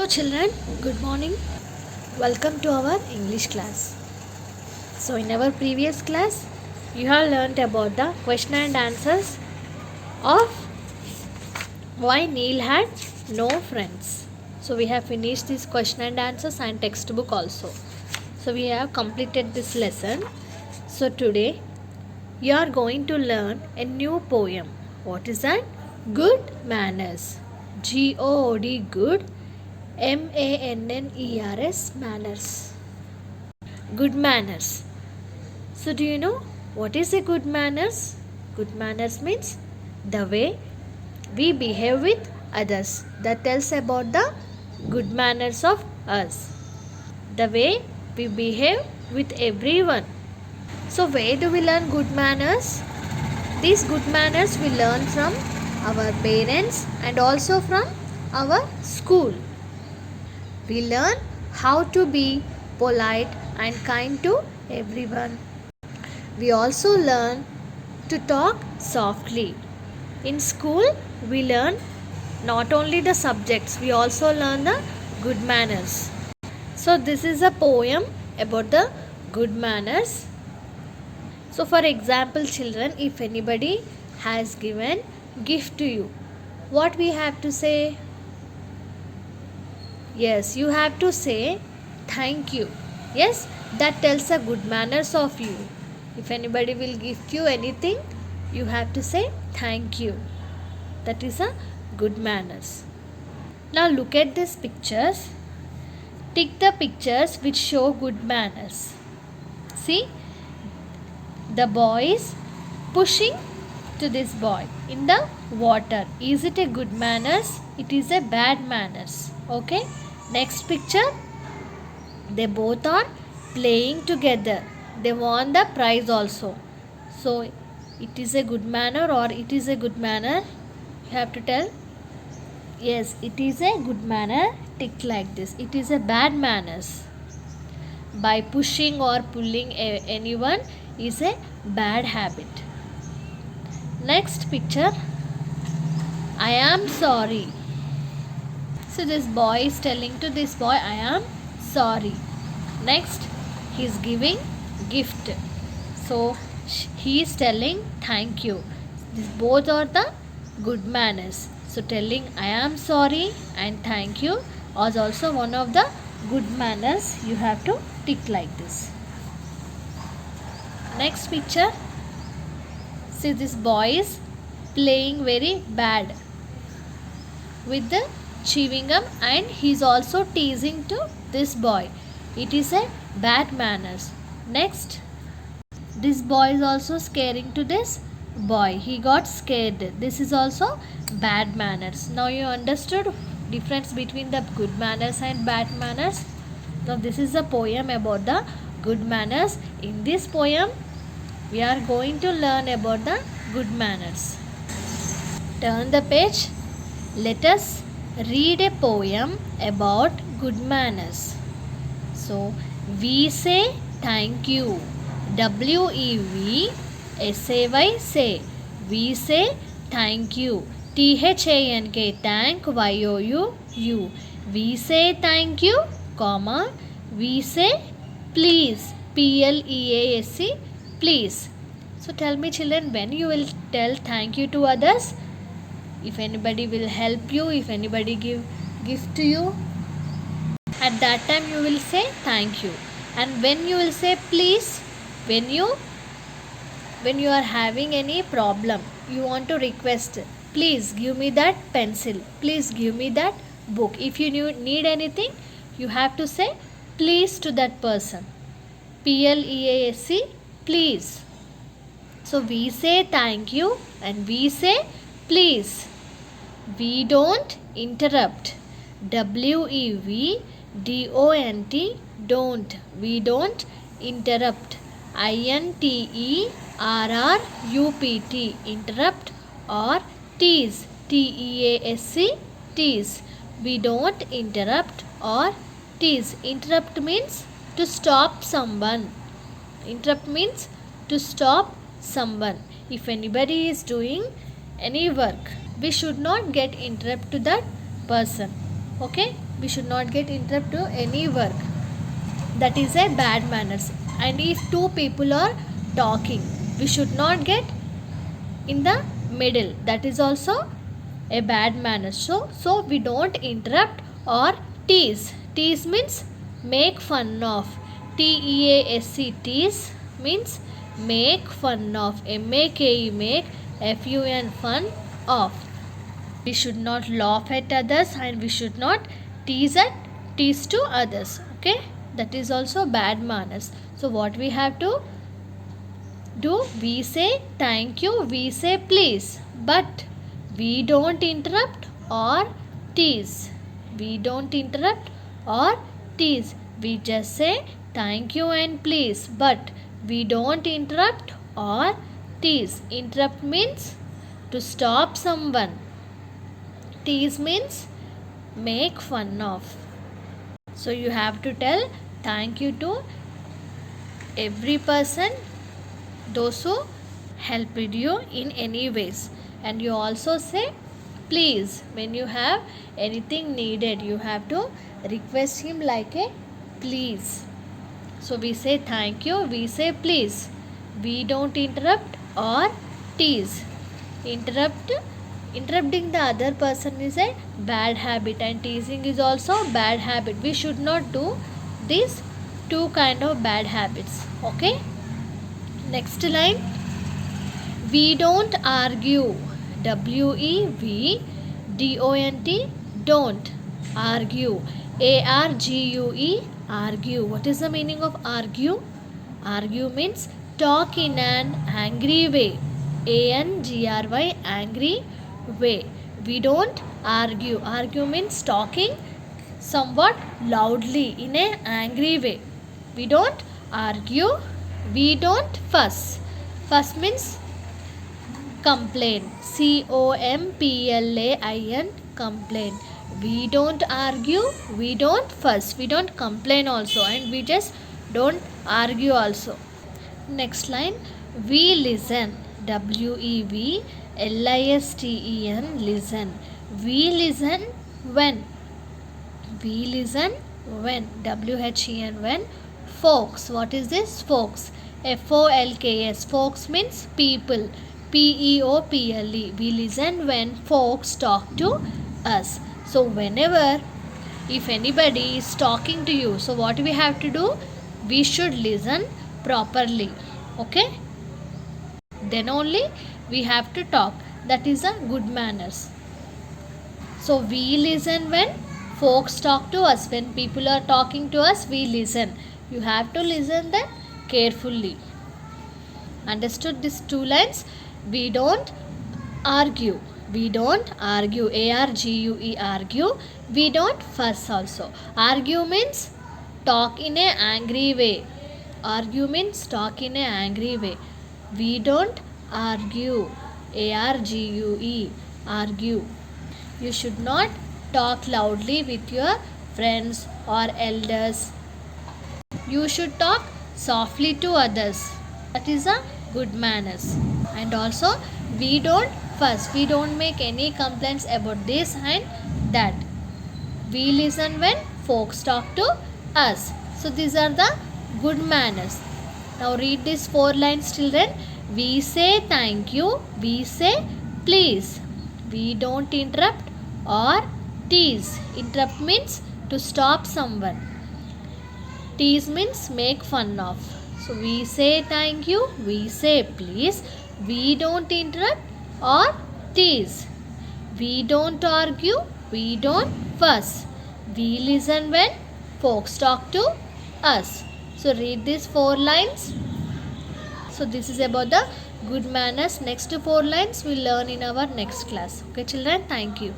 Hello children, good morning. Welcome to our English class. So in our previous class, you have learnt about the question and answers of why Neil had no friends. So we have finished this question and answers and textbook also. So we have completed this lesson. So today you are going to learn a new poem. What is that? Good manners. G-O-O-D, good. M-A-N-N-E-R-S, manners. Good manners. So do you know what is a good manners? Good manners means the way we behave with others. That tells about the good manners of us. The way we behave with everyone. So where do we learn good manners? These good manners we learn from our parents and also from our school. We learn how to be polite and kind to everyone. We also learn to talk softly. In school, we learn not only the subjects, we also learn the good manners. So this is a poem about the good manners. So for example, children, if anybody has given gift to you, what we have to say? Yes, you have to say thank you. Yes, that tells a good manners of you. If anybody will gift you anything, you have to say thank you. That is a good manners. Now look at these pictures. Tick the pictures which show good manners. See, the boy is pushing to this boy in the water. Is it a good manners? It is a bad manners. Okay. Next picture. They both are playing together. They won the prize also. So it is a good manner or it is a good manner? You have to tell. Yes, it is a good manner. Tick like this. It is a bad manners. By pushing or pulling anyone is a bad habit. Next picture. I am sorry. So this boy is telling to this boy, I am sorry. Next, he is giving gift. So he is telling thank you. These both are the good manners. So telling I am sorry and thank you is also one of the good manners. You have to tick like this. Next picture. See, this boy is playing very bad with the chewing gum and he is also teasing to this boy. It is a bad manners. Next, this boy is also scaring to this boy. He got scared. This is also bad manners. Now you understood difference between the good manners and bad manners. Now this is a poem about the good manners. In this poem, we are going to learn about the good manners. Turn the page. Let us read a poem about good manners. So, we say thank you. W-E-V-S-A-Y, say. We say thank you. T-H-A-N-K, thank, Y-O-U-U. We say thank you, comma. We say please, P-L-E-A-S-E, please. So, tell me children, when you will tell thank you to others? If anybody will help you, if anybody give gift to you, at that time you will say thank you. And when you will say please, when you are having any problem, you want to request, please give me that pencil, please give me that book. If you need anything, you have to say please to that person. P-L-E-A-S-E, please. So we say thank you and we say please. We don't interrupt. W-E-V-D-O-N-T, don't. We don't interrupt. I-N-T-E-R-R-U-P-T, interrupt, or tease, T-E-A-S-E, tease. We don't interrupt or tease. Interrupt means to stop someone. Interrupt means to stop someone. If anybody is doing any work, we should not get interrupt to that person. Okay, we should not get interrupt to any work. That is a bad manners. And if two people are talking, we should not get in the middle. That is also a bad manner. So we don't interrupt or tease. Tease means make fun of. TEASE, tease means make fun of. MAKE, make. FUN, fun of. We should not laugh at others and we should not tease to others. Okay, that is also bad manners. So what we have to do, we say thank you, we say please, but we don't interrupt or tease. We don't interrupt or tease. We just say thank you and please, but we don't interrupt or tease. Interrupt means to stop someone. Tease means make fun of. So you have to tell thank you to every person, those who helped you in any ways. And you also say please when you have anything needed. You have to request him like a please. So we say thank you, we say please. We don't interrupt or tease. Interrupting the other person is a bad habit, and teasing is also bad habit. We should not do these two kind of bad habits. Okay, next line, we don't argue. WEVDONT, don't. Argue, ARGUE, argue. What is the meaning of argue? Argue means talk in an angry way. ANGRY, angry way. We don't argue. Argue means talking somewhat loudly in an angry way. We don't argue. We don't fuss. Fuss means complain. COMPLAIN, complain. We don't argue, we don't fuss, we don't complain also, and we just don't argue also. Next line, we listen. WEVLISTEN, listen. We listen when. We listen when. WHEN, when. Folks. What is this? Folks. FOLKS. Folks means people. PEOPLE. We listen when folks talk to us. So whenever, if anybody is talking to you, so what we have to do? We should listen properly. Okay? Then only we have to talk. That is a good manners. So we listen when folks talk to us. When people are talking to us, we listen. You have to listen them carefully. Understood these two lines? We don't argue. We don't argue. ARGUE, argue. We don't fuss also. Argue means talk in an angry way. Argue means talk in an angry way. We don't argue. ARGUE, argue. You should not talk loudly with your friends or elders. You should talk softly to others. That is a good manners. And also, we don't fuss. We don't make any complaints about this and that. We listen when folks talk to us. So these are the good manners. Now read these 4 lines, children. We say thank you. We say please. We don't interrupt or tease. Interrupt means to stop someone. Tease means make fun of. So we say thank you. We say please. We don't interrupt or tease. We don't argue. We don't fuss. We listen when folks talk to us. So read these 4 lines. So this is about the good manners. Next 4 lines we'll learn in our next class. Okay children, thank you.